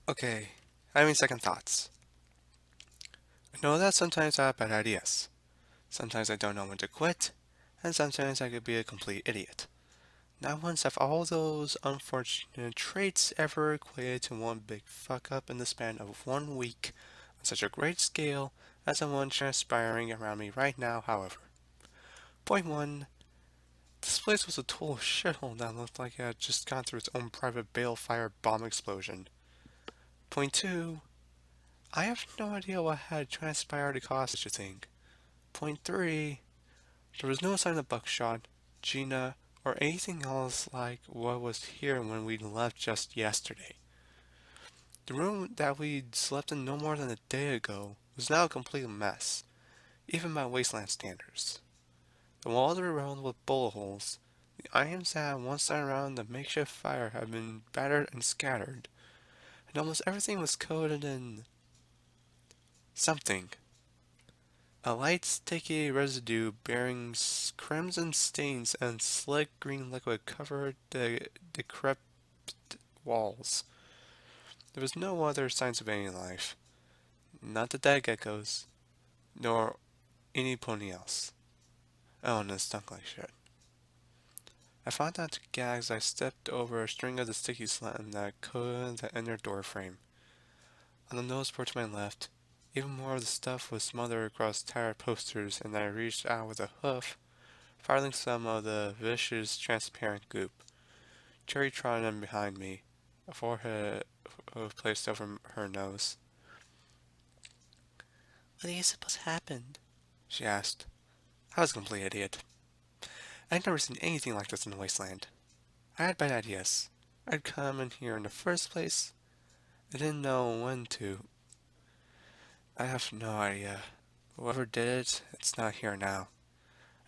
Okay, having second thoughts. I know that sometimes I have bad ideas. Sometimes I don't know when to quit, and sometimes I could be a complete idiot. Not once have all those unfortunate traits ever equated to one big fuck up in the span of 1 week on such a great scale as the one transpiring around me right now, however. Point 1. This place was a total shithole that looked like it had just gone through its own private balefire bomb explosion. Point 2. I have no idea what had transpired to cause such a thing. Point 3. There was no sign of Buckshot, Gina, or anything else like what was here when we left just yesterday. The room that we'd slept in no more than a day ago was now a complete mess, even by wasteland standards. The walls were round with bullet holes. The items that had once sat around the makeshift fire had been battered and scattered, and almost everything was coated in something. A light, sticky residue bearing crimson stains and slick green liquid covered the decrepit walls. There was no other signs of any life, not the dead geckos, nor any pony else. Oh, and it stunk like shit. I found out to gag as I stepped over a string of the sticky slime that coated the inner door frame. On the nose board to my left, even more of the stuff was smothered across tired posters, and I reached out with a hoof, filing some of the vicious, transparent goop. Cherry trotted in behind me, a forehead placed over her nose. "What do you suppose happened?" she asked. I was a complete idiot. I'd never seen anything like this in the wasteland. I had bad ideas. I'd come in here in the first place. I didn't know when to. I have no idea. Whoever did it, it's not here now,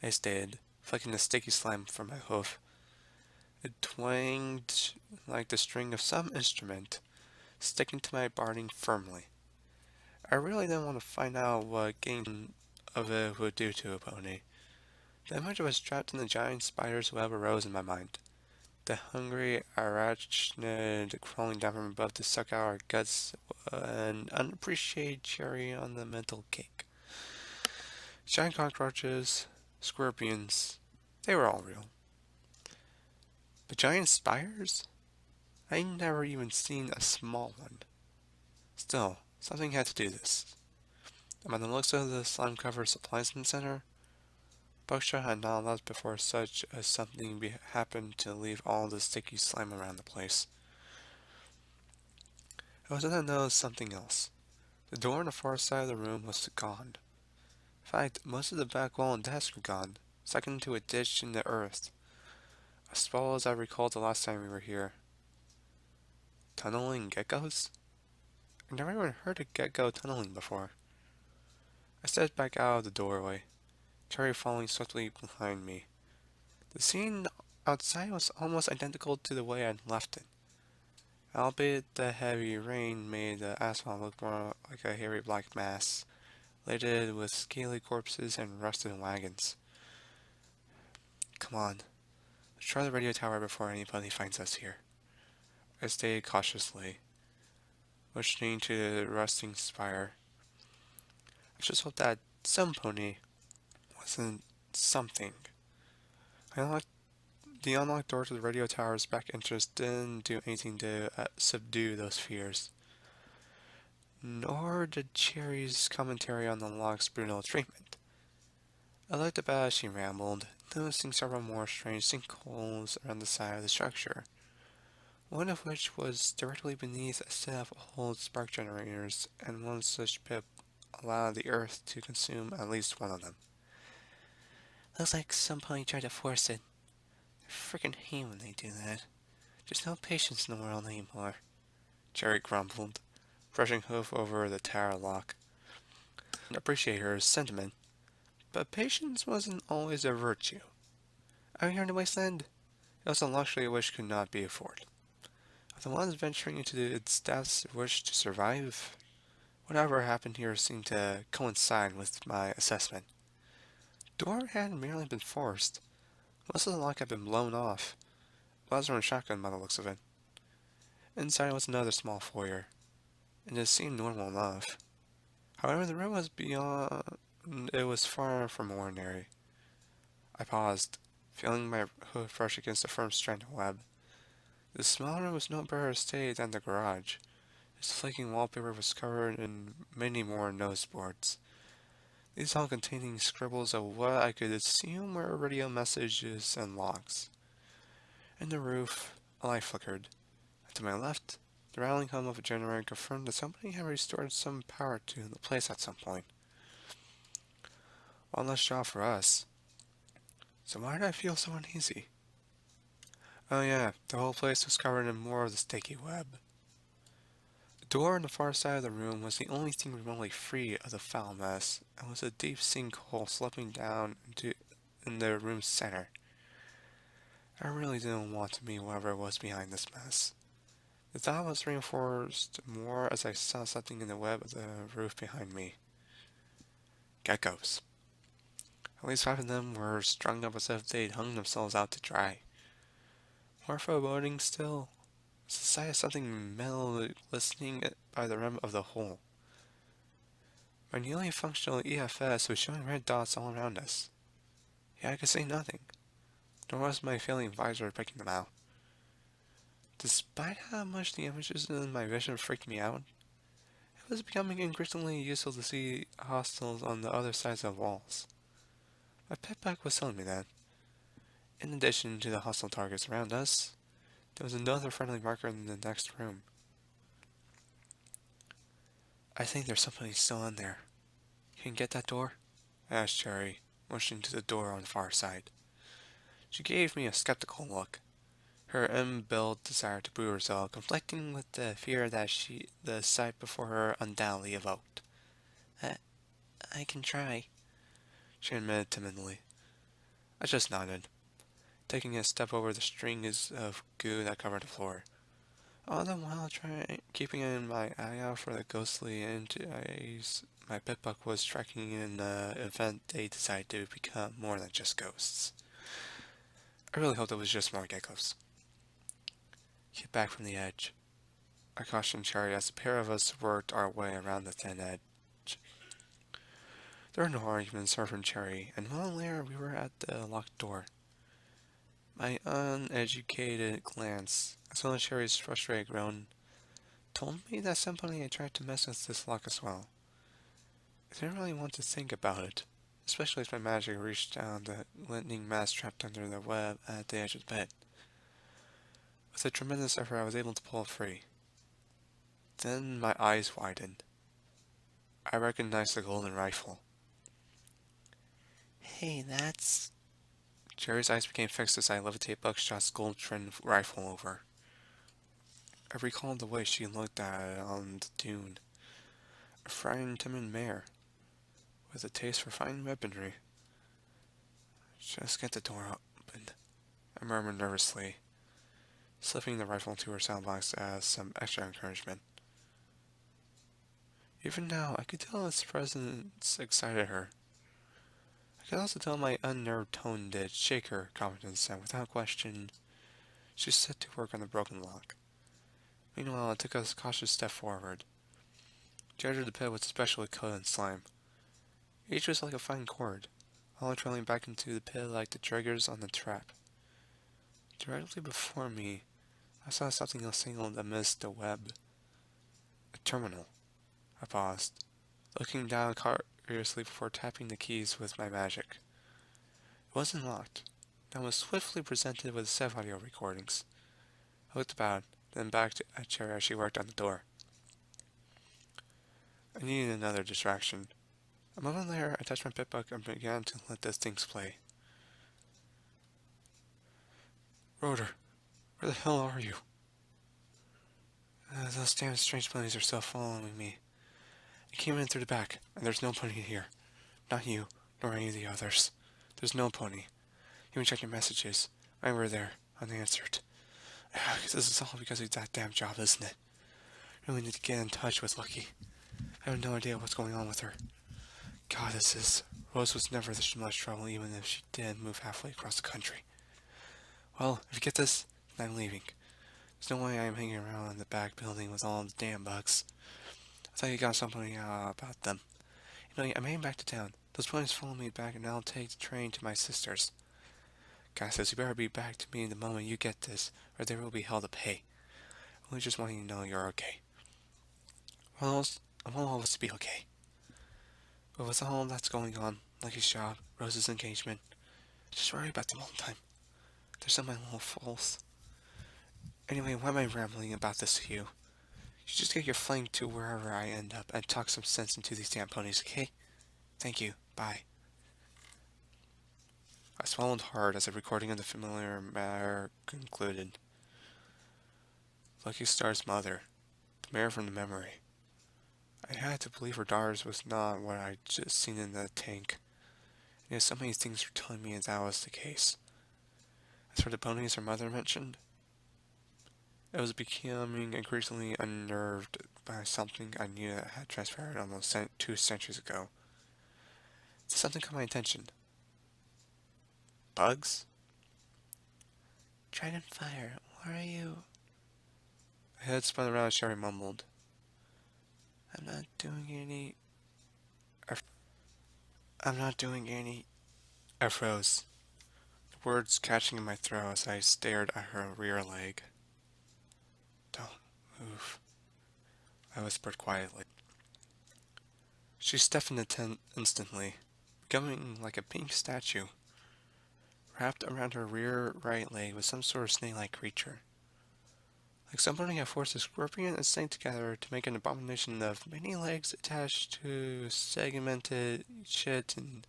I stated, flicking the sticky slime from my hoof. It twanged like the string of some instrument, sticking to my barding firmly. I really didn't want to find out what getting of it would do to a pony. The image of us trapped in the giant spider's web arose in my mind. The hungry arachnid crawling down from above to suck out our guts, an unappreciated cherry on the mental cake. Giant cockroaches, scorpions, they were all real. But giant spiders? I never even seen a small one. Still, something had to do this. And by the looks of the slime-covered supplies center, Buckshot had not left before such a something happened to leave all the sticky slime around the place. I was then I noticed something else. The door on the far side of the room was gone. In fact, most of the back wall and desk were gone, sunk into a ditch in the earth, as well as I recalled the last time we were here. Tunneling geckos? I've never even heard of gecko tunneling before. I stepped back out of the doorway, Cherry following swiftly behind me. The scene outside was almost identical to the way I'd left it, albeit the heavy rain made the asphalt look more like a hairy black mass, littered with scaly corpses and rusted wagons. Come on, let's try the radio tower before anybody finds us here, I stated cautiously, motioning to the rusting spire. I just hope that some pony wasn't something. I unlocked the unlocked door to the radio tower's back entrance didn't do anything to subdue those fears, nor did Cherry's commentary on the lock's brutal treatment. I looked about as she rambled, noticing several more strange sinkholes around the side of the structure, one of which was directly beneath a set of old spark generators, and one such pit allowed the earth to consume at least one of them. Looks like somebody tried to force it. I freaking hate when they do that. There's no patience in the world anymore, Cherry grumbled, brushing hoof over the tower lock. I appreciate her sentiment, but patience wasn't always a virtue. Out here in the wasteland, it was a luxury which could not be afforded. Of the ones venturing into its depths wish to survive, whatever happened here seemed to coincide with my assessment. The door hadn't merely been forced. Most of the lock had been blown off. Buzzer and shotgun by the looks of it. Inside was another small foyer, and it seemed normal enough. However, the room was beyond, it was far from ordinary. I paused, feeling my hood brush against the firm strand of web. The small room was no better state than the garage. Its flaking wallpaper was covered in many more noseboards, these all containing scribbles of what I could assume were radio messages and logs. In the roof, a light flickered. To my left, the rattling hum of a generator confirmed that somebody had restored some power to the place at some point. One less job for us. So why did I feel so uneasy? Oh yeah, the whole place was covered in more of the sticky web. The door on the far side of the room was the only thing remotely free of the foul mess, and was a deep sinkhole sloping down in the room's center. I really didn't want to be whatever was behind this mess. The thought was reinforced more as I saw something in the web of the roof behind me. Geckos. At least 5 of them were strung up as if they'd hung themselves out to dry. More foreboding still was the sight of something metal glistening by the rim of the hole. My nearly functional EFS was showing red dots all around us. Yet I could see nothing, nor was my failing visor picking them out. Despite how much the images in my vision freaked me out, it was becoming increasingly useful to see hostiles on the other sides of walls. My pet pack was telling me that, in addition to the hostile targets around us, there was another friendly marker in the next room. I think there's somebody still in there. Can you get that door? I asked Cherry, motioning to the door on the far side. She gave me a skeptical look, her inbuilt desire to prove herself conflicting with the fear that the sight before her undoubtedly evoked. I can try, she admitted timidly. I just nodded, taking a step over the strings of goo that covered the floor, all the while keeping my eye out for the ghostly entities my pitbuck was tracking in the event they decided to become more than just ghosts. I really hoped it was just more geckos. Get back from the edge, I cautioned Cherry as the pair of us worked our way around the thin edge. There were no arguments heard from Cherry, and a moment later we were at the locked door. My uneducated glance, as well as Cherry's frustrated groan, told me that somebody had tried to mess with this lock as well. I didn't really want to think about it, especially as my magic reached down the lightning mass trapped under the web at the edge of the bed. With a tremendous effort, I was able to pull it free. Then my eyes widened. I recognized the golden rifle. Hey, that's... Jerry's eyes became fixed as I levitated Buckshot's gold-trimmed rifle over. I recalled the way she looked at it on the dune. A frightened, timid mare, with a taste for fine weaponry. Just get the door open, I murmured nervously, slipping the rifle into her soundbox as some extra encouragement. Even now, I could tell its presence excited her. I could also tell my unnerved tone did shake her confidence, and without question, she set to work on the broken lock. Meanwhile, I took a cautious step forward. She entered the pit with especially coat and slime. Each was like a fine cord, all trailing back into the pit like the triggers on the trap. Directly before me, I saw something else singled amidst the web. A terminal. I paused, looking down curiously before tapping the keys with my magic. It wasn't locked, and was swiftly presented with a set of audio recordings. I looked about, then back at Cherry as she worked on the door. I needed another distraction. A moment later, I touched my pitbuck and began to let the things play. Rotor, where the hell are you? Those damn strange ponies are still following me. I came in through the back, and there's no pony here. Not you, nor any of the others. There's no pony. Even check your messages. I were there, unanswered. This is all because of that damn job, isn't it? I really need to get in touch with Lucky. I have no idea what's going on with her. Goddesses, Rose was never this much trouble even if she did move halfway across the country. Well, if you get this, then I'm leaving. There's no way I'm hanging around in the back building with all the damn bugs. I thought you got something about them. You know, I made it back to town. Those ponies followed me back, and I'll take the train to my sister's. Guy says you better be back to me the moment you get this, or there will be hell to pay. Only just wanting you to know you're okay. Well, I want all of us to be okay. But with all that's going on, like his job, Rose's engagement, I just worry about them all the time. They're some of my little faults. Anyway, why am I rambling about this to you? You just get your flank to wherever I end up and talk some sense into these damn ponies, okay? Thank you. Bye. I swallowed hard as the recording of the familiar matter concluded. Lucky Star's mother, the mayor from the memory. I had to believe her daughter's was not what I'd just seen in the tank. And yet so many things were telling me that was the case. As for the ponies her mother mentioned, I was becoming increasingly unnerved by something I knew that had transpired almost 2 centuries ago. Something caught my attention. Bugs? Dragonfire, where are you? My head spun around as Cherry mumbled. I'm not doing any... I'm not doing any... I froze, the words catching in my throat as I stared at her rear leg. Don't move, I whispered quietly. She stepped in the tent instantly, becoming like a pink statue. Wrapped around her rear right leg was some sort of snake-like creature. Like somebody had forced a scorpion and snake together to make an abomination of many legs attached to segmented chitin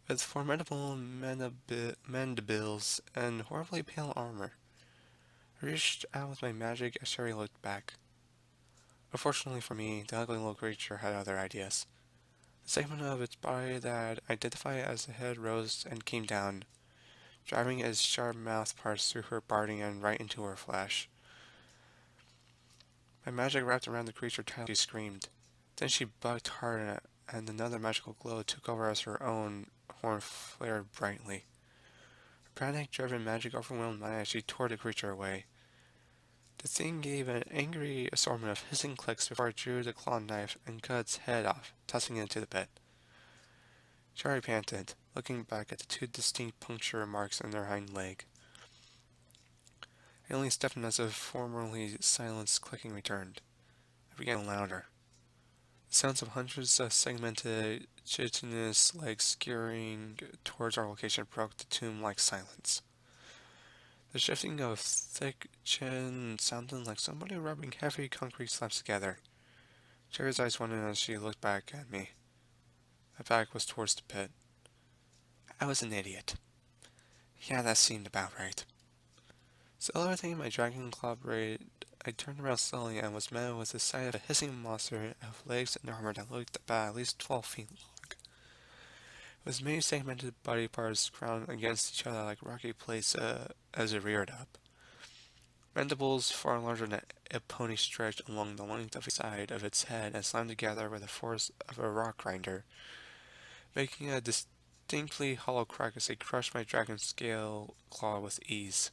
with formidable mandibles and horribly pale armor. I reached out with my magic as Sherry looked back. Unfortunately for me, the ugly little creature had other ideas. The segment of its body that identified as the head rose and came down, driving its sharp mouth parts through her body and right into her flesh. My magic wrapped around the creature tightly. She screamed. Then she bucked hard, and another magical glow took over as her own horn flared brightly. Her panic-driven magic overwhelmed my as she tore the creature away. The thing gave an angry assortment of hissing clicks before it drew the claw knife and cut its head off, tossing it into the pit. Cherry panted, looking back at the 2 distinct puncture marks in her hind leg. I only stepped in as the formerly silenced clicking returned. I began louder. The sounds of hundreds of segmented, chitinous legs scurrying towards our location broke the tomb-like silence. The shifting of thick chin sounded like somebody rubbing heavy concrete slabs together. Cherry's eyes widened as she looked back at me. My back was towards the pit. I was an idiot. Yeah, that seemed about right. Still everything my dragon collaborated, I turned around slowly and was met with the sight of a hissing monster of legs and armor that looked about at least 12 feet long. With many segmented body parts ground against each other like rocky plates as it reared up. Mandibles far larger than a pony stretched along the length of the side of its head and slammed together with the force of a rock grinder, making a distinctly hollow crack as they crushed my dragon scale claw with ease.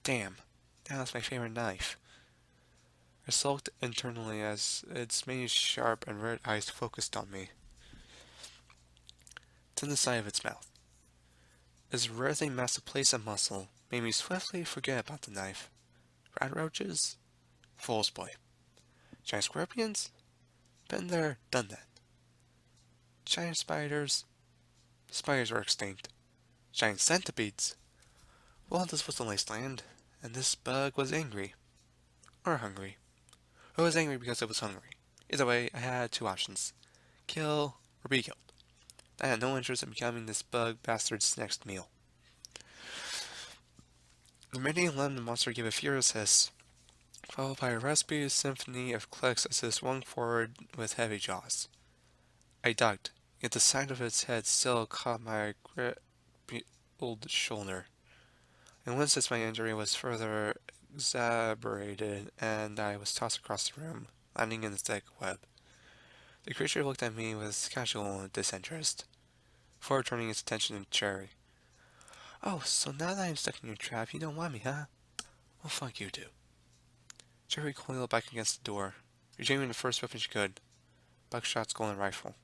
Damn, that was my favorite knife. I sulked internally as its many sharp and red eyes focused on me. Then the sight of its mouth. Its writhing mass of place and muscle made me swiftly forget about the knife. Rat roaches? Fool's play. Giant scorpions? Been there, done that. Giant spiders? Spiders were extinct. Giant centipedes? Well, this was the wasteland, and this bug was angry. Or hungry. It was angry because it was hungry. Either way, I had 2 options. Kill or be killed. I had no interest in becoming this bug bastard's next meal. The remaining lemon monster gave a furious hiss, followed by a raspy symphony of clicks as it swung forward with heavy jaws. I ducked, yet the side of its head still caught my crippled shoulder. And once as my injury was further exacerbated and I was tossed across the room, landing in the thick web. The creature looked at me with casual disinterest, before turning its attention to Cherry. Oh, so now that I'm stuck in your trap, you don't want me, huh? Well, fuck you too. Cherry coiled back against the door. retrieving the first weapon she could, Buckshot's golden rifle.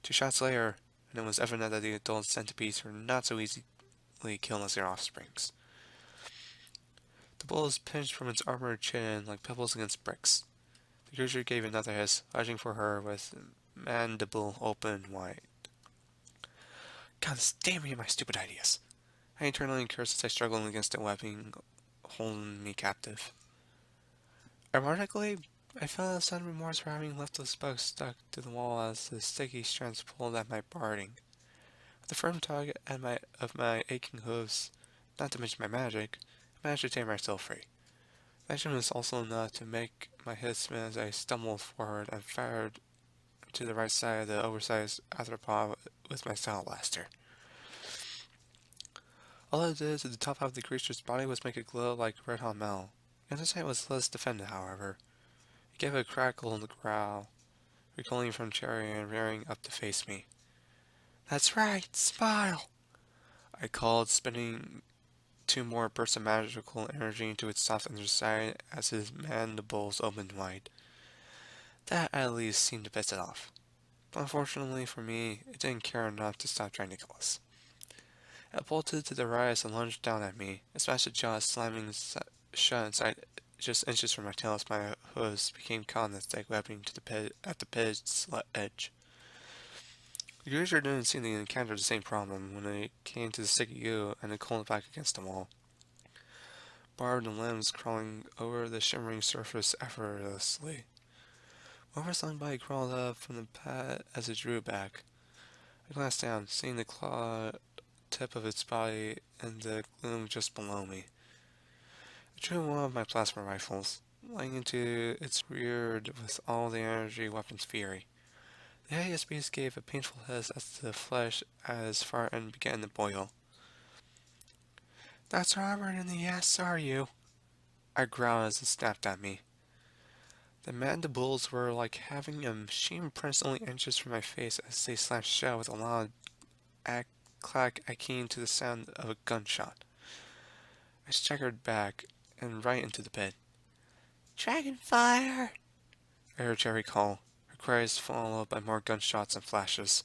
2 shots later, and it was evident that the adult centipedes were not so easily killed as their offsprings. The bullets pinched from its armored chin like pebbles against bricks. The creature gave another hiss, lunging for her with mandible open wide. God, damn me and my stupid ideas. I internally cursed as I struggled against the webbing holding me captive. Ironically, I felt a sudden remorse for having left those bugs stuck to the wall as the sticky strands pulled at my barding. With a firm tug of my aching hooves, not to mention my magic, I managed to tear myself free. The action was also enough to make my head spin as I stumbled forward and fired to the right side of the oversized arthropod with my style blaster. All it did to the top half of the creature's body was make it glow like red-hot metal. The underside was less defended, however. It gave a crackle and a growl, recoiling from Cherry and rearing up to face me. "That's right, smile!" I called, spinning 2 more bursts of magical energy into its soft underside as his mandibles opened wide. That at least seemed to piss it off. But unfortunately for me, it didn't care enough to stop trying to kill us. It bolted to the right and lunged down at me, its massive jaws slamming shut inside just inches from my tail as my hooves became caught in the thick webbing at the pit's edge. The creature didn't seem to encounter the same problem when it came to the sticky goo and it coiled back against the wall, barbed limbs crawling over the shimmering surface effortlessly. Whoever slung by crawled up from the pad as it drew back. I glanced down, seeing the clawed tip of its body in the gloom just below me. I drew one of my plasma rifles, laying into its rear with all the energy weapon's fury. The hideous beast gave a painful hiss as the flesh at its far end began to boil. "That's Robert in the ass, are you?" I growled as it snapped at me. The mandibles were like having a machine pressed only inches from my face as they slammed shut with a loud clack akin to the sound of a gunshot. I staggered back and right into the pit. "Dragonfire!" I heard Cherry call, her cries followed by more gunshots and flashes.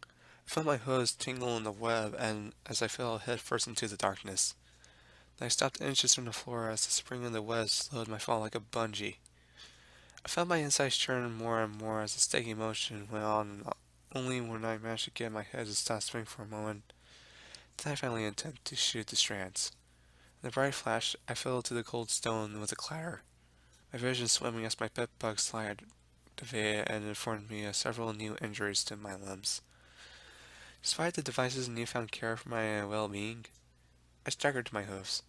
I felt my hooves tingle in the web and as I fell head first into the darkness. Then I stopped inches from the floor as the spring in the web slowed my fall like a bungee. I felt my insides churn more and more as the steady motion went on and on. Only when I managed to get my head to stop spinning for a moment did I finally attempt to shoot the strands. In the bright flash, I fell to the cold stone with a clatter. My vision swimming as my pet bug slid activated and informed me of several new injuries to my limbs. Despite the device's newfound care for my well-being, I staggered to my hooves.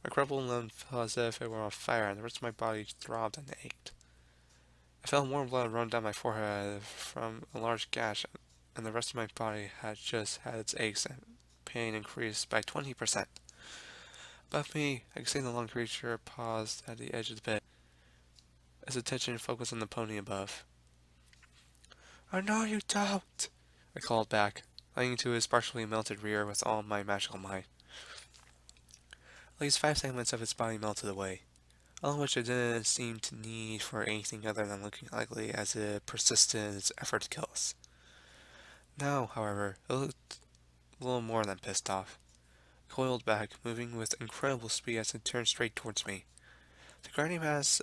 My crumpled limb felt as if it were on fire, and the rest of my body throbbed and ached. I felt warm blood run down my forehead from a large gash, and the rest of my body had just had its aches and pain increased by 20%. Above me, I could see the long creature paused at the edge of the pit, its attention focused on the pony above. "I know you don't," I called back, clinging to his partially melted rear with all my magical might. At least 5 segments of its body melted away, all of which it didn't seem to need for anything other than looking ugly as it persisted in its effort to kill us. Now, however, it looked a little more than pissed off. It coiled back, moving with incredible speed as it turned straight towards me. The grinding mass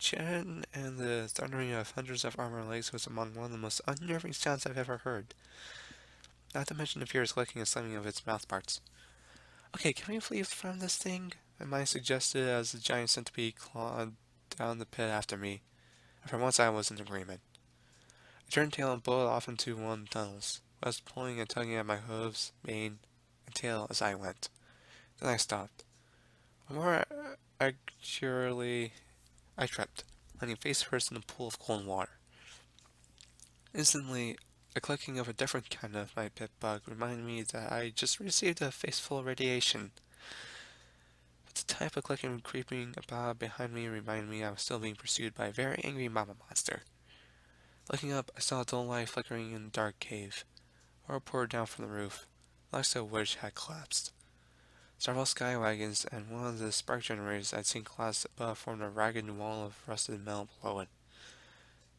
chin and the thundering of hundreds of armored legs was among one of the most unnerving sounds I've ever heard. Not to mention the furious clicking and slamming of its mouth parts. "Okay, can we flee from this thing?" my mind suggested as the giant centipede clawed down the pit after me, and for once I was in agreement. I turned tail and bolted off into one of the tunnels. I was pulling and tugging at my hooves, mane, and tail as I went. Then I stopped. More accurately, I tripped, landing face first in a pool of cold water. Instantly, a clicking of a different kind of my pit bug reminded me that I just received a face full of radiation. But the type of clicking creeping about behind me reminded me I was still being pursued by a very angry mama monster. Looking up, I saw a dull light flickering in the dark cave. Water poured down from the roof, the likes of which had collapsed. Several sky wagons and one of the spark generators I'd seen collapse above formed a ragged wall of rusted metal below it,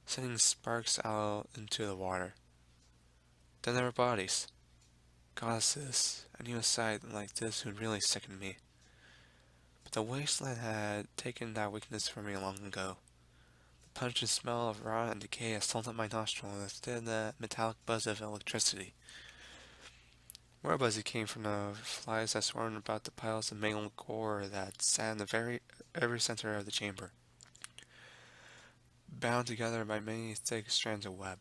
sending sparks out into the water. Then there were bodies. Goddesses. I knew a sight like this would really sicken me. But the wasteland had taken that weakness from me long ago. The pungent smell of rot and decay assaulted my nostril instead of the metallic buzz of electricity. More buzzy came from the flies that swarmed about the piles of mangled gore that sat in the every center of the chamber, bound together by many thick strands of web.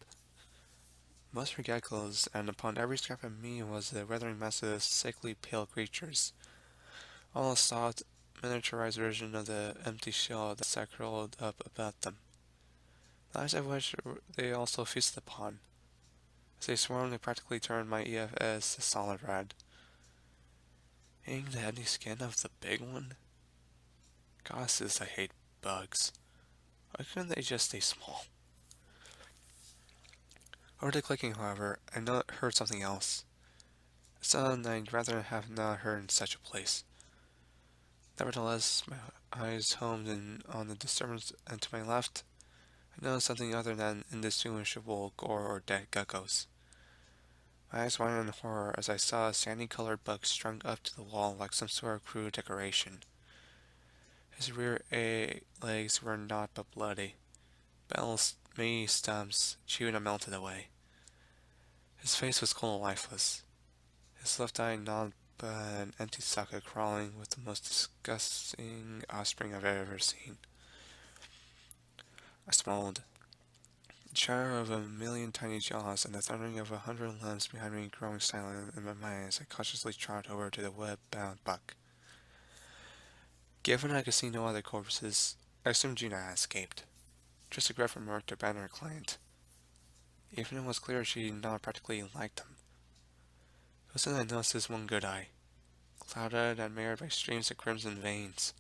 Most were geckos, and upon every scrap of me was the writhing mass of sickly pale creatures, all a soft, miniaturized version of the empty shell that curled up about them, the eyes of which they also feasted upon. As they swarmed, they practically turned my EFS to solid red. Eating the empty skin of the big one? Goddesses, I hate bugs. Why couldn't they just stay small? Over the clicking, however, I heard something else. A sound I'd rather have not heard in such a place. Nevertheless, my eyes homed in on the disturbance, and to my left, I noticed something other than indistinguishable gore or dead geckos. My eyes widened in horror as I saw a sandy-colored bug strung up to the wall like some sort of crude decoration. His legs were not but bloody, but many stumps chewed and melted away. His face was cold and lifeless, his left eye not but an empty socket crawling with the most disgusting offspring I've ever seen. I smiled. The chatter of a million tiny jaws and the thundering of 100 limbs behind me growing silent in my mind as I cautiously trotted over to the web-bound buck. Given I could see no other corpses, I assumed Gina had escaped. Just a regret remark to abandon her client. Even it was clear she did not practically like them. It was then I noticed his one good eye, clouded and mirrored by streams of crimson veins.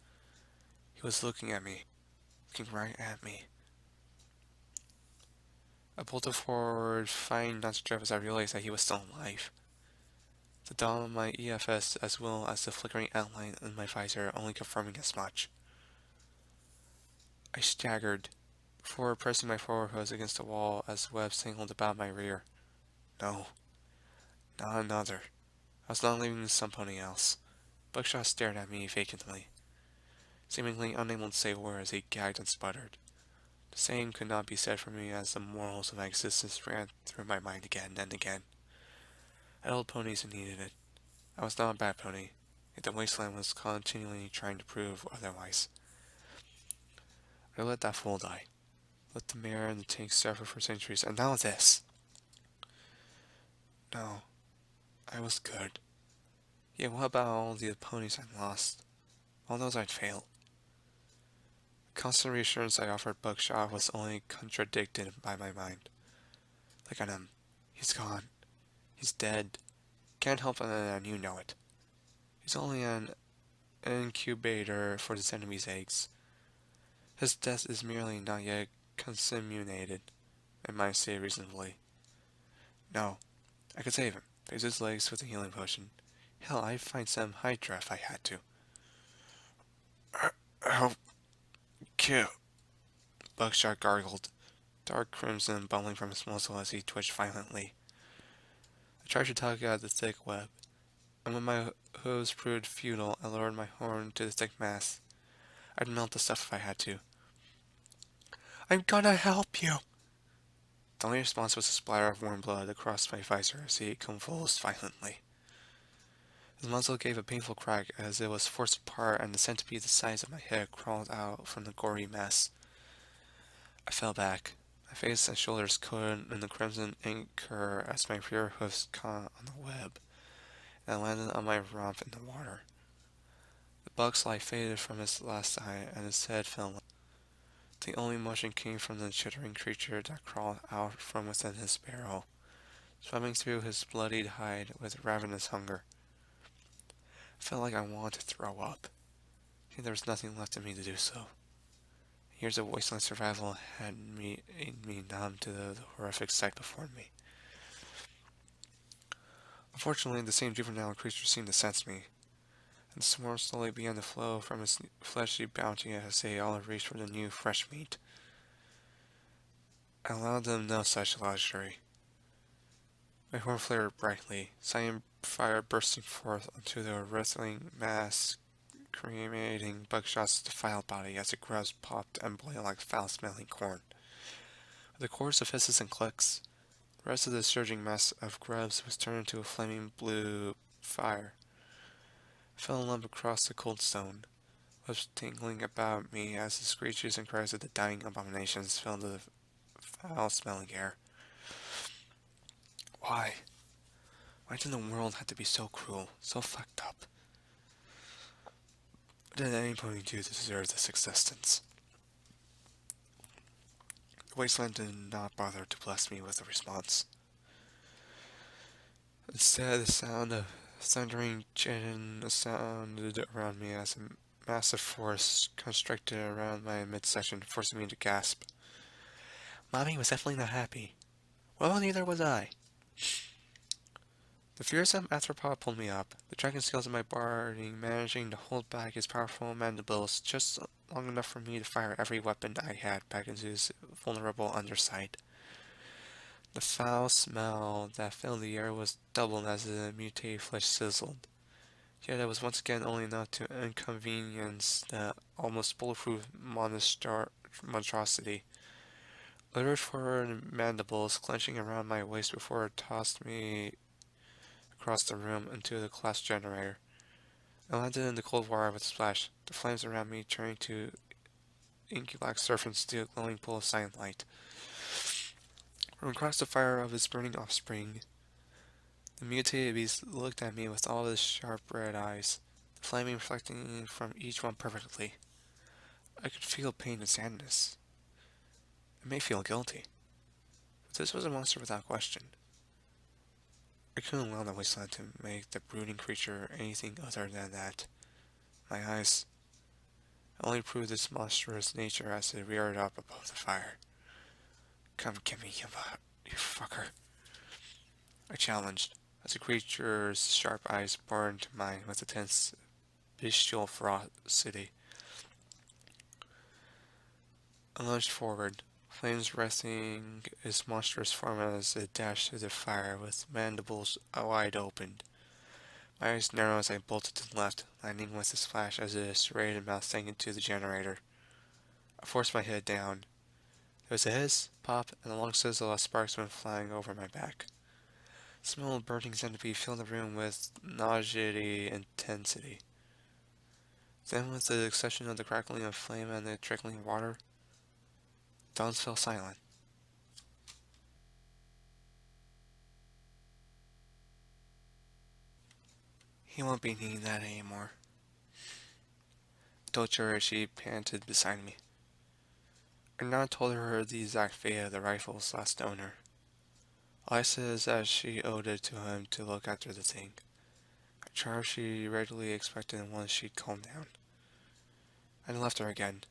He was looking at me, looking right at me. I bolted forward, fighting not to drive as I realized that he was still alive. The dawn of my EFS as well as the flickering outline in my visor only confirming as much. I staggered, before pressing my forward hose against the wall as webs tangled about my rear. No, not another. I was not leaving somebody else. Buckshot stared at me vacantly, seemingly unable to say a word as he gagged and sputtered. The same could not be said for me as the morals of my existence ran through my mind again and again. I had old ponies and needed it. I was not a bad pony, yet the wasteland was continually trying to prove otherwise. I let that fool die. Let the mare and the tank suffer for centuries, and now this! No, I was good. Yet what about all the ponies I'd lost? All those I'd failed? The constant reassurance I offered Buckshot was only contradicted by my mind. Look at him. He's gone. He's dead. Can't help it, and you know it. He's only an incubator for the enemy's eggs. His death is merely not yet consummated, I might say reasonably. No, I could save him. Fix his legs with a healing potion. Hell, I'd find some Hydra if I had to. Help! Kill! Buckshot gargled, dark crimson bubbling from his muzzle as he twitched violently. I tried to tug at the thick web, and when my hose proved futile, I lowered my horn to the thick mass. I'd melt the stuff if I had to. I'm gonna help you! The only response was a splatter of warm blood across my visor as he convulsed violently. His muzzle gave a painful crack as it was forced apart and the centipede the size of my head crawled out from the gory mess. I fell back, my face and shoulders coated in the crimson ichor as my rear hoofs caught on the web, and I landed on my rump in the water. The bug's light faded from his last eye and his head fell. The only motion came from the chittering creature that crawled out from within his barrel, swimming through his bloodied hide with ravenous hunger. I felt like I wanted to throw up, yet there was nothing left in me to do so. Years of wasteland survival had made me numb to the horrific sight before me. Unfortunately, the same juvenile creature seemed to sense me. and s'more slowly began to flow from his fleshy bounty as they all reached for the new fresh meat. I allowed them no such luxury. My horn flared brightly, cyan fire bursting forth onto the writhing mass, cremating bugshots defiled body as the grubs popped and boiled like foul-smelling corn. With a chorus of hisses and clicks, the rest of the surging mass of grubs was turned into a flaming blue fire. I fell in lump across the cold stone, lips tingling about me as the screeches and cries of the dying abominations filled the foul-smelling air. Why? Why did the world have to be so cruel, so fucked up? What did anybody do to deserve this existence? The wasteland did not bother to bless me with a response. Instead, the sound of thundering cannon sounded around me as a massive force constricted around my midsection, forcing me to gasp. Mommy was definitely not happy. Well, neither was I. The fearsome arthropod pulled me up, the dragon scales in my body managing to hold back his powerful mandibles just long enough for me to fire every weapon I had back into his vulnerable underside. The foul smell that filled the air was doubled as the mutated flesh sizzled, yet it was once again only enough to inconvenience the almost bulletproof monstrosity. I lurched forward, mandibles clenching around my waist before it tossed me across the room into the collapsed generator. I landed in the cold water with a splash, the flames around me turning to inky black serpents to a glowing pool of cyan light. From across the fire of his burning offspring, the mutated beast looked at me with all his sharp red eyes, the flaming reflecting from each one perfectly. I could feel pain and sadness. I may feel guilty, but this was a monster without question. I couldn't allow the wasteland to make the brooding creature anything other than that. My eyes only proved its monstrous nature as it reared up above the fire. Come get me, you fucker, I challenged, as the creature's sharp eyes burned mine with intense bestial ferocity. I lunged forward, flames wreathing its monstrous form as it dashed through the fire with mandibles wide open. My eyes narrowed as I bolted to the left, landing with a splash as its serrated mouth sank into the generator. I forced my head down. There was a hiss, pop, and a long sizzle as sparks went flying over my back. The smell of burning centipede filled the room with nauseating intensity. Then, with the exception of the crackling of flame and the trickling of water, Dawns fell silent. He won't be needing that anymore, I told her as she panted beside me. I now told her the exact fate of the rifle's last owner. All I said is that she owed it to him to look after the thing, a charge she readily expected once she'd calmed down. I left her again,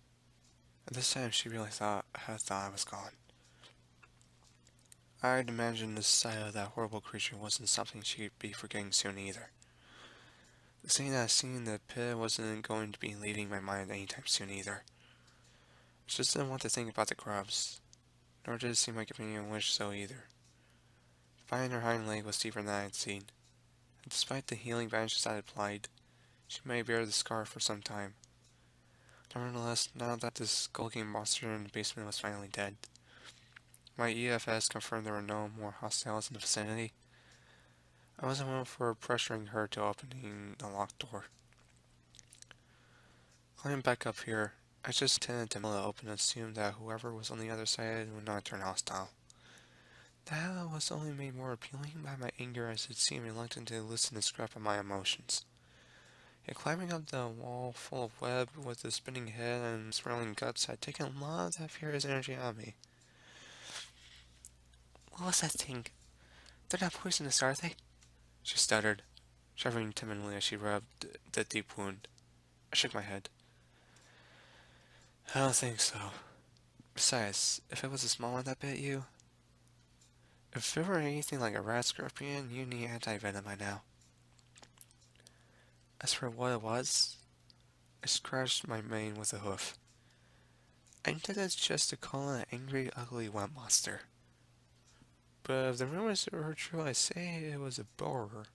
and this time she really had thought I was gone. I'd imagined the sight of that horrible creature wasn't something she'd be forgetting soon either. The scene I'd seen in the pit wasn't going to be leaving my mind anytime soon either. I just didn't want to think about the grubs, nor did it seem like giving me a wish so either. The bite in her hind leg was deeper than I had seen, and despite the healing bandages I had applied, she may bear the scar for some time. Nevertheless, now that the skulking monster in the basement was finally dead, my EFS confirmed there were no more hostiles in the vicinity. I wasn't one for pressuring her to opening the locked door. Climbing back up here, I just intended to mill it open and assume that whoever was on the other side would not turn hostile. That was only made more appealing by my anger as it seemed reluctant to loosen the scrap of my emotions. Yet climbing up the wall full of web with the spinning head and swirling guts had taken a lot of that furious energy out of me. What was that thing? They're not poisonous, are they? She stuttered, shuddering timidly as she rubbed the deep wound. I shook my head. I don't think so. Besides, if it was a small one that bit you, if it were anything like a rat scorpion, you'd need anti-venom by now. As for what it was, I scratched my mane with a hoof. I intended just to call it an angry, ugly wet monster. But if the rumors were true, I say it was a borer.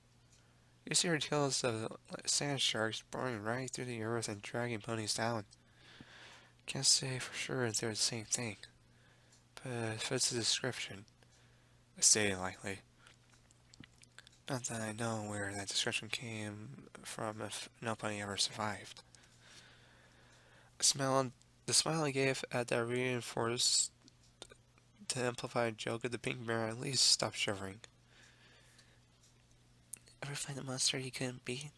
You see her tales of sand sharks boring right through the earth and dragging ponies down. Can't say for sure if they're the same thing, but it fits the description. I say it lightly. Not that I know where that description came from if nobody ever survived. The smile I gave at that reinforced the amplified joke of the pink bear at least stopped shivering. Ever find a monster you couldn't beat?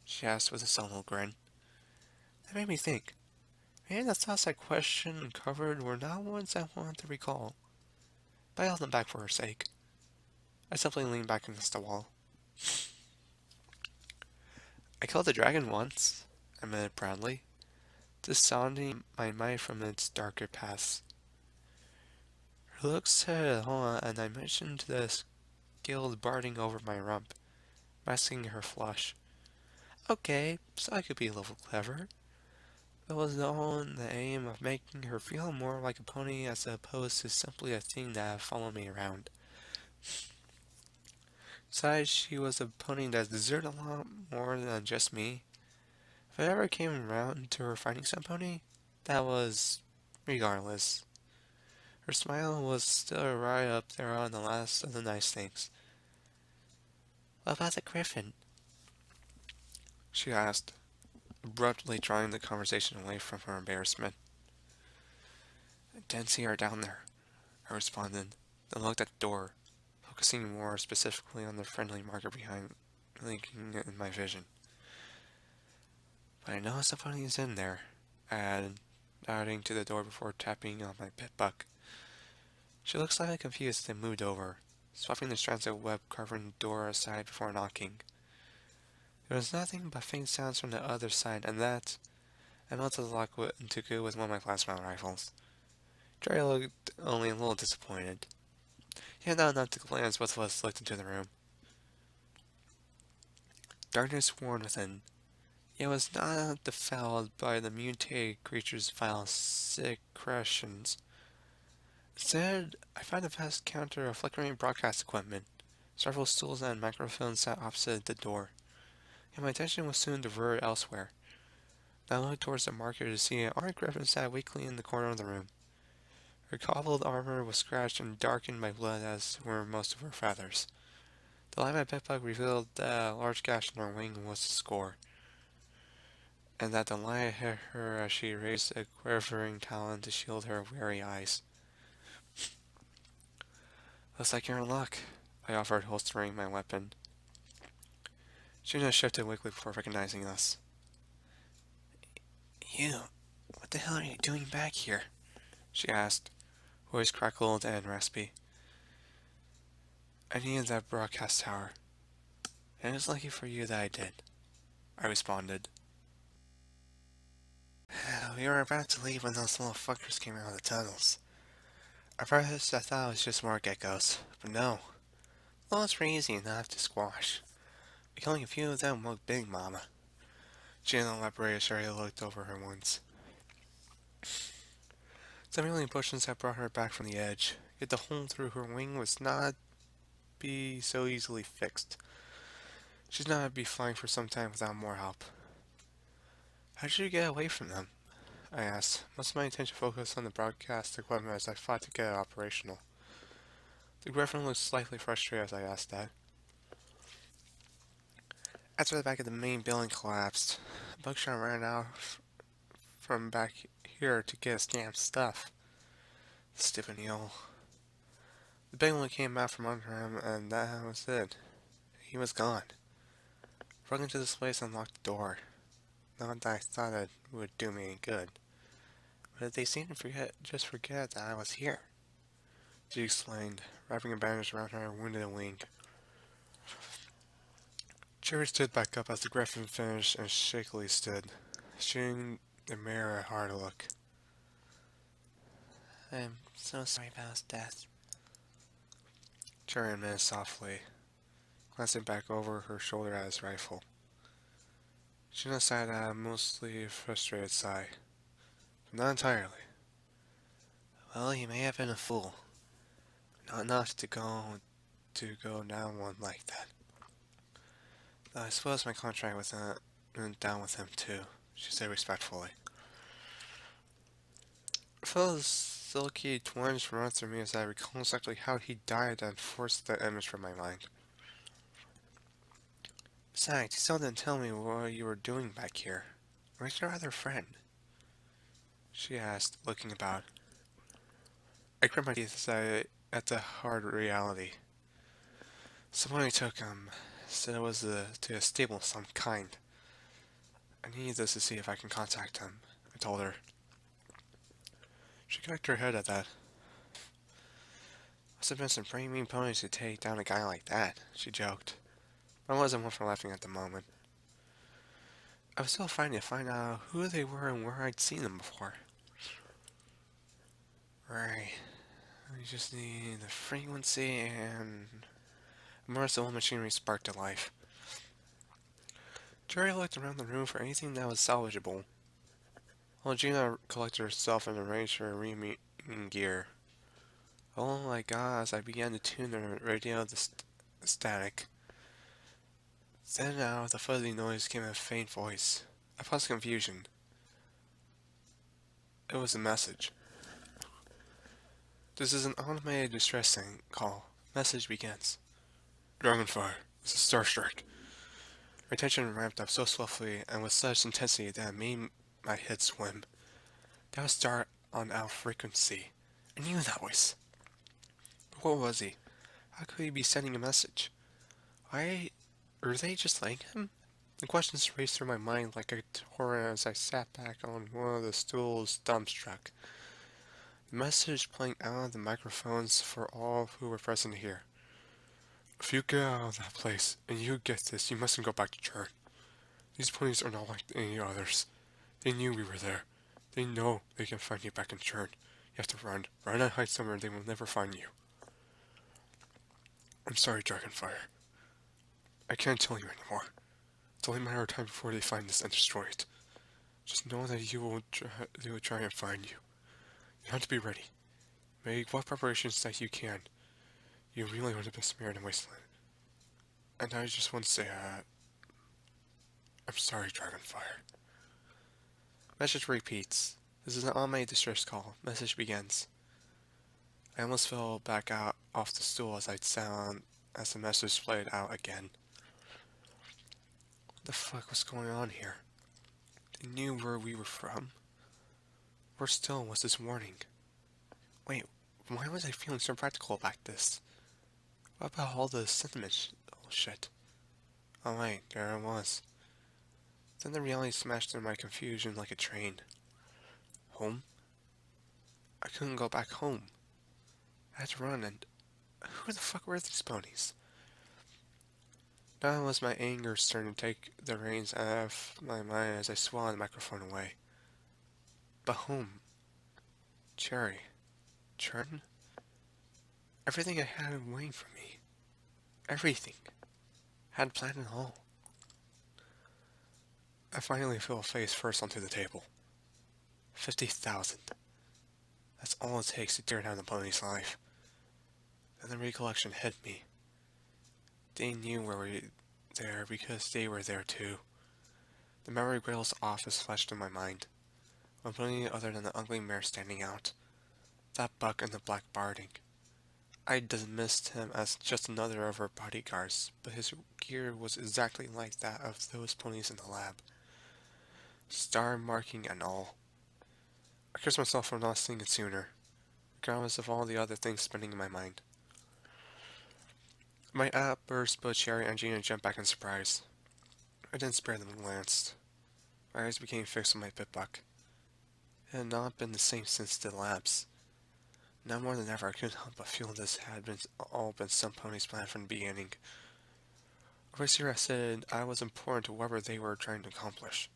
She asked with a subtle grin. That made me think. Maybe the thoughts I questioned and covered were not ones I wanted to recall. But I held them back for her sake. I simply leaned back against the wall. I killed a dragon once, I admitted proudly, dissounding my mind from its darker past. Her looks said it all, and I mentioned the scales barding over my rump, masking her flush. Okay, so I could be a little clever. It was all in the aim of making her feel more like a pony as opposed to simply a thing that followed me around. Besides, she was a pony that deserved a lot more than just me. If I ever came around to her finding some pony, that was regardless. Her smile was still right up there on the last of the nice things. What about the griffin? She asked, abruptly drawing the conversation away from her embarrassment. I didn't see her down there, I responded, then looked at the door, focusing more specifically on the friendly marker behind linking in my vision. But I know somebody is in there, I added, nodding to the door before tapping on my pet buck. She looked slightly confused and moved over, swapping the strands of web covering the door aside before knocking. There was nothing but faint sounds from the other side, and that, I melted the lock into good with one of my plasma rifles. Jerry looked only a little disappointed. He had not enough to glance. Both of us looked into the room. Darkness swarmed within. It was not defiled by the mutated creature's vile secretions. Instead, I found a vast counter of flickering broadcast equipment. Several stools and microphones sat opposite the door, and my attention was soon diverted elsewhere. I looked towards the marker to see an Aunt Griffin sat weakly in the corner of the room. Her cobbled armor was scratched and darkened by blood, as were most of her feathers. The light of my pet bug revealed that a large gash in her wing was the score, and that the light hit her as she raised a quivering talon to shield her weary eyes. Looks like you're in luck, I offered, holstering my weapon. Shuna shifted weakly before recognizing us. You, what the hell are you doing back here? She asked, voice crackled and raspy. I needed that broadcast tower. And it's lucky for you that I did, I responded. We were about to leave when those little fuckers came out of the tunnels. At first I thought it was just more geckos, but no. Those were easy enough to squash. Killing a few of them woke Big Mama. She didn't elaborate as Sherry looked over her once. Some healing potions had brought her back from the edge, yet the hole through her wing was not be so easily fixed. She'd not be flying for some time without more help. How did you get away from them? I asked, most of my attention focused on the broadcast equipment as I fought to get it operational. The Griffin looked slightly frustrated as I asked that. After the back of the main building collapsed, Buckshot ran out from back here to get his damn stuff. Stupid mule. The big one came out from under him, and that was it. He was gone. Broke into this place and locked the door. Not that I thought it would do me any good. But they seemed to just forget that I was here. She explained, wrapping a bandage around her wounded wing. Cherry stood back up as the Griffin finished and shakily stood, shooting the mirror a hard look. I'm so sorry about his death, Cherry admitted softly, glancing back over her shoulder at his rifle. Gina sighed a mostly frustrated sigh. But not entirely. Well, you may have been a fool. Not enough to go down one like that. I suppose my contract went down with him too, she said respectfully. I felt a silky twinge run through me as I recalled exactly how he died and forced that image from my mind. Besides, you still didn't tell me what you were doing back here. Where's your other friend? She asked, looking about. I grit my teeth at the hard reality. Someone took him, said it was to a stable of some kind. I need this to see if I can contact him, I told her. She cocked her head at that. Must have been some pretty mean ponies to take down a guy like that, she joked. I wasn't one for laughing at the moment. I was still trying to find out who they were and where I'd seen them before. Right. We just need the frequency and immerse the whole machinery sparked to life. Jerry looked around the room for anything that was salvageable, while Gina collected herself and arranged her remeating gear. Oh my god, as I began to tune the radio, the static. Then out of the fuzzy noise came a faint voice. I paused in confusion. It was a message. This is an automated distress call. Message begins. Dragonfire, this is Starstrike. My tension ramped up so swiftly and with such intensity that it made my head swim. That was Star on our frequency. I knew that voice. But what was he? How could he be sending a message? Why were they just like him? The questions raced through my mind like a torrent as I sat back on one of the stools, dumbstruck. The message playing out of the microphones for all who were present to hear. If you get out of that place, and you get this, you mustn't go back to church. These ponies are not like any others. They knew we were there. They know they can find you back in church. You have to run. Run and hide somewhere they will never find you. I'm sorry, Dragonfire. I can't tell you anymore. It's only a matter of time before they find this and destroy it. Just know that they will try and find you. You have to be ready. Make what preparations that you can. You really are the best mayor in the wasteland. And I just want to say, I'm sorry, Dragonfire. Message repeats. This is an automated distress call. Message begins. I almost fell back out off the stool as as the message played out again. What the fuck was going on here? They knew where we were from. Where still was this warning? Wait, why was I feeling so practical about this? What about all the sentiment shit? Oh wait, there I was. Then the reality smashed into my confusion like a train. Home? I couldn't go back home. I had to run and... Who the fuck were these ponies? Now was my anger starting to take the reins out of my mind as I swallowed the microphone away. But home. Cherry. Churn? Everything I had waiting for me. Everything. Had planned it all. I finally fell face first onto the table. 50,000. That's all it takes to tear down the pony's life. Then the recollection hit me. They knew we were there because they were there too. The memory Grail's office flashed in my mind. One pony other than the ugly mare standing out. That buck in the black barding. I dismissed him as just another of our bodyguards, but his gear was exactly like that of those ponies in the lab. Star marking and all. I cursed myself for not seeing it sooner, regardless of all the other things spinning in my mind. My outburst both Cherry and Gina jumped back in surprise. I didn't spare them a glance. My eyes became fixed on my pitbuck. It had not been the same since the labs. Now more than ever, I couldn't help but feel this had all been some pony's plan from the beginning. Equestria said I was important to whatever they were trying to accomplish.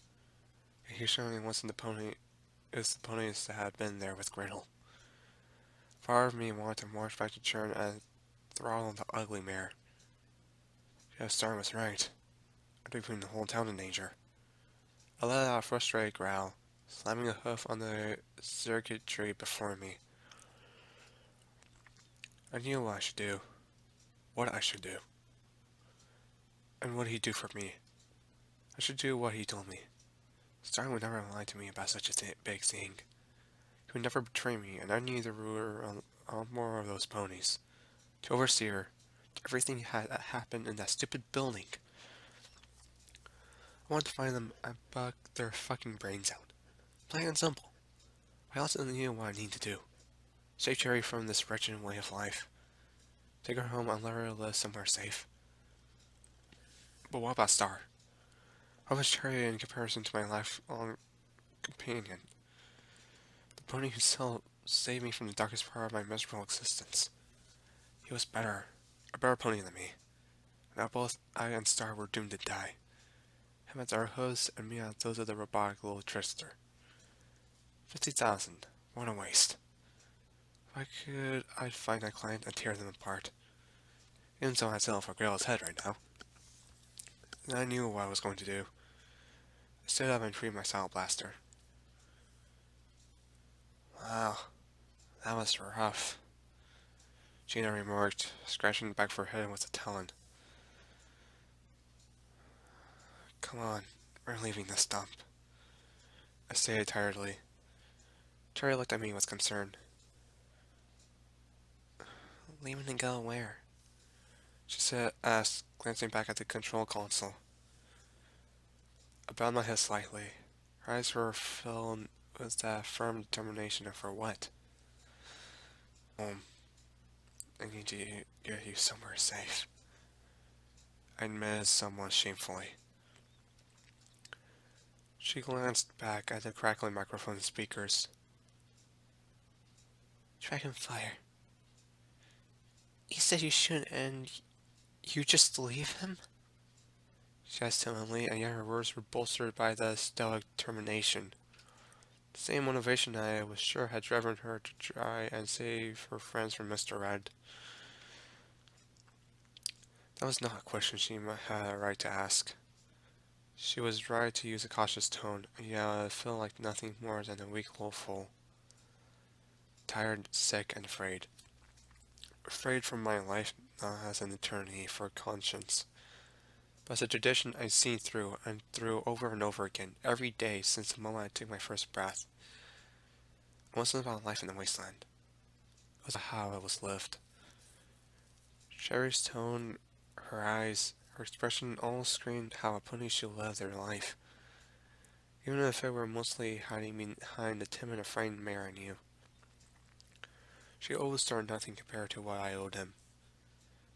And he certainly wasn't the ponies that had been there with Griddle. Part of me wanted to march back to Churn and throttle the ugly mare. Yeah, Star was right. I'd be putting the whole town in danger. I let out a frustrated growl, slamming a hoof on the circuitry before me. I knew what I should do. What I should do. And what he'd do for me. I should do what he told me. Star would never lie to me about such a big thing. He would never betray me, and I knew the ruler on more of those ponies. To oversee her, to everything that happened in that stupid building. I wanted to find them and buck their fucking brains out. Plain and simple. I also knew what I need to do. Save Cherry from this wretched way of life. Take her home and let her live somewhere safe. But what about Star? How was Cherry in comparison to my lifelong companion? The pony who still saved me from the darkest part of my miserable existence. He was better. A better pony than me. Now both I and Star were doomed to die. Him as our host and me as those of the robotic little trickster. 50,000. What a waste. If I could, I'd find that client and tear them apart. Even so, I'd settle for Grail's head right now. And I knew what I was going to do. I stood up and freed my Sound Blaster. Wow, that was rough. Gina remarked, scratching the back of her head with a talon. Come on, we're leaving this dump. I stated tiredly. Cherry looked at me with concern. Leaving and go where? She asked, glancing back at the control console. I bowed my head slightly. Her eyes were filled with that firm determination of for what? I need to get you somewhere safe. I admitted somewhat shamefully. She glanced back at the crackling microphone speakers. Dragonfire. You said you shouldn't, and you just leave him? She asked timidly, and yet her words were bolstered by the stoic determination. The same motivation I was sure had driven her to try and save her friends from Mr. Red. That was not a question she had a right to ask. She was right to use a cautious tone, and yet I felt like nothing more than a weak little fool. Tired, sick, and afraid. Afraid for my life not as an eternity for a conscience, but as a tradition I'd seen through and through over and over again, every day since the moment I took my first breath. It wasn't about life in the wasteland. It was how it was lived. Cherry's tone, her eyes, her expression all screamed how a pony should live their life, even if it were mostly hiding behind the timid and frightened mare I knew. She owed Star nothing compared to what I owed him.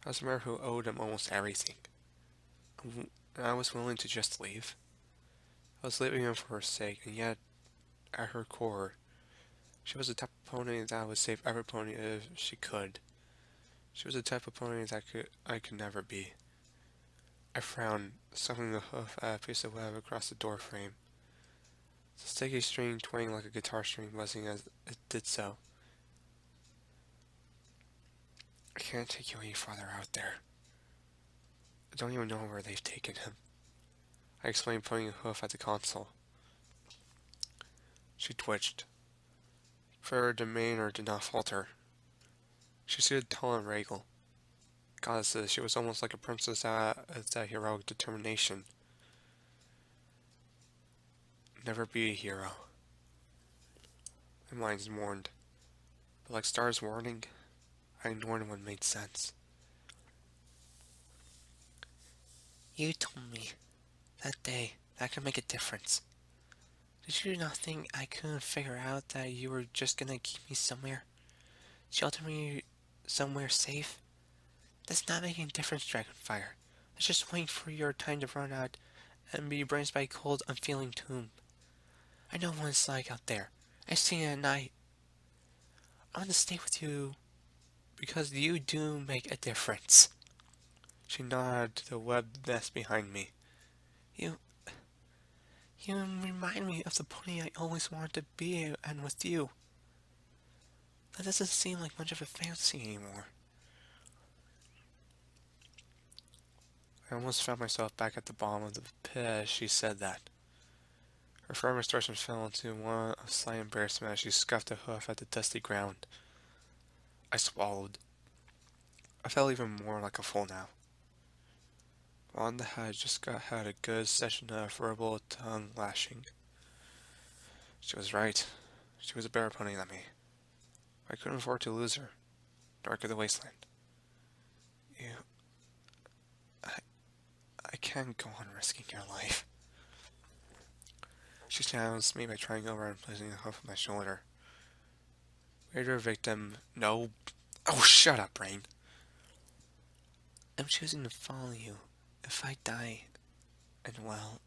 I was a mare who owed him almost everything. And I was willing to just leave. I was leaving him for her sake, and yet, at her core, she was the type of pony that would save every pony if she could. She was the type of pony that I could never be. I frowned, sucking the hoof at a piece of web across the door frame. The sticky string twanged like a guitar string buzzing as it did so. I can't take you any farther out there. I don't even know where they've taken him. I explained, pointing a hoof at the console. She twitched. Her demeanor did not falter. She stood tall and regal. Goddesses, she was almost like a princess with that heroic determination. Never be a hero. My mind's mourned. But like Star's warning, I ignored what made sense. You told me that day that I could make a difference. Did you not think I couldn't figure out that you were just gonna keep me somewhere? Shelter me somewhere safe? That's not making a difference, Dragonfire. That's just waiting for your time to run out and be brains by a cold, unfeeling tomb. I know what it's like out there. I've seen it at night. I want to stay with you because you do make a difference. She nodded to the webbed nest behind me. You remind me of the pony I always wanted to be and with you. That doesn't seem like much of a fancy anymore. I almost found myself back at the bottom of the pit as she said that. Her firm expression fell into one of slight embarrassment as she scuffed a hoof at the dusty ground. I swallowed. I felt even more like a fool now. Wanda had just had a good session of verbal tongue lashing. She was right. She was a better pony than me. I couldn't afford to lose her, nor could the wasteland. You... I... I can't go on risking your life. She silenced me by trying over and placing a hoof on my shoulder. Raider victim... No. Oh, shut up, brain. I'm choosing to follow you. If I die, and well...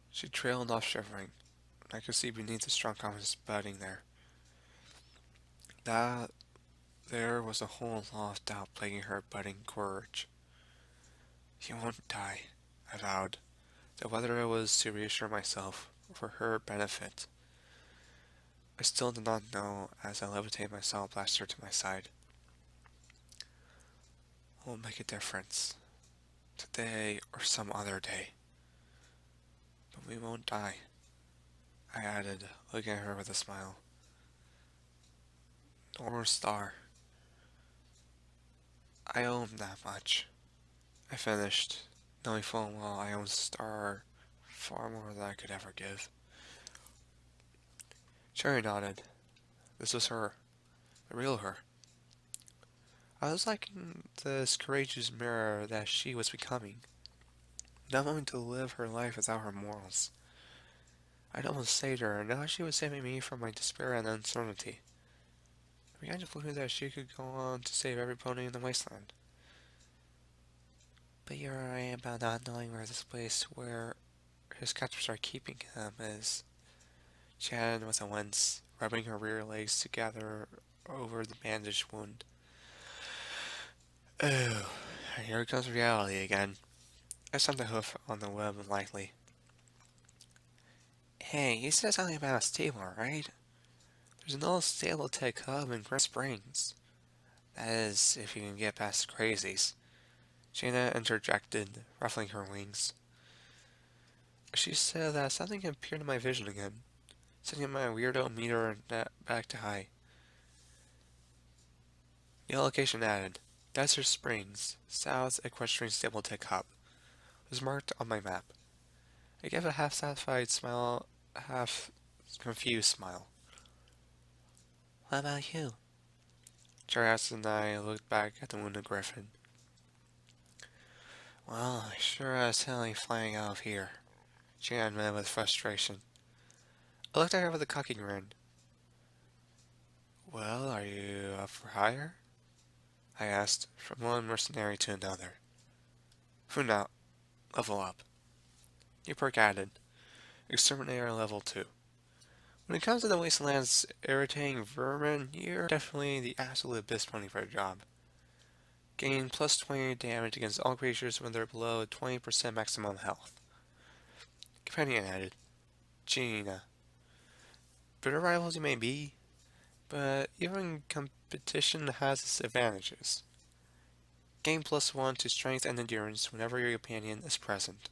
She trailed off shivering. I could see beneath the strong confidence budding there. That there was a whole lot of doubt plaguing her budding courage. You won't die, I vowed, though whether it was to reassure myself or for her benefit, I still did not know as I levitated my saw blaster to my side. It won't make a difference, today or some other day. But we won't die, I added, looking at her with a smile. North Star. I owe him that much. I finished, knowing full well I owned Star far more than I could ever give. Cherry nodded. This was her. The real her. I was liking this courageous mirror that she was becoming. Not wanting to live her life without her morals. I'd almost saved her, and now she was saving me from my despair and uncertainty. I began to believe that she could go on to save every pony in the wasteland. But you're right about not knowing where this place where his captors are keeping him is. She added with a wince, rubbing her rear legs together over the bandaged wound. Oh, here comes reality again. I stamped a hoof on the web lightly. Hey, you said something about a stable, right? There's an old stable tech hub in Grand Springs. That is, if you can get past the crazies. Jaina interjected, ruffling her wings. She said that something appeared in my vision again, setting my weirdo meter back to high. The location added, Desert Springs, South Equestrian Stable Tech Hub, was marked on my map. I gave a half-satisfied smile, half-confused smile. What about you? Jerry asked and I looked back at the wounded griffin. Well, I sure as hell ain't flying out of here, she admitted with frustration. I looked at her with a cocky grin. Well, are you up for hire? I asked, from one mercenary to another. Who not? Level up. Newperk added, Exterminator level 2. When it comes to the wasteland's irritating vermin, you're definitely the absolute best pony for the job. Gain plus 20 damage against all creatures when they're below 20% maximum health. Companion added, Gina. Bitter rivals you may be, but even competition has its advantages. Gain plus 1 to strength and endurance whenever your companion is present.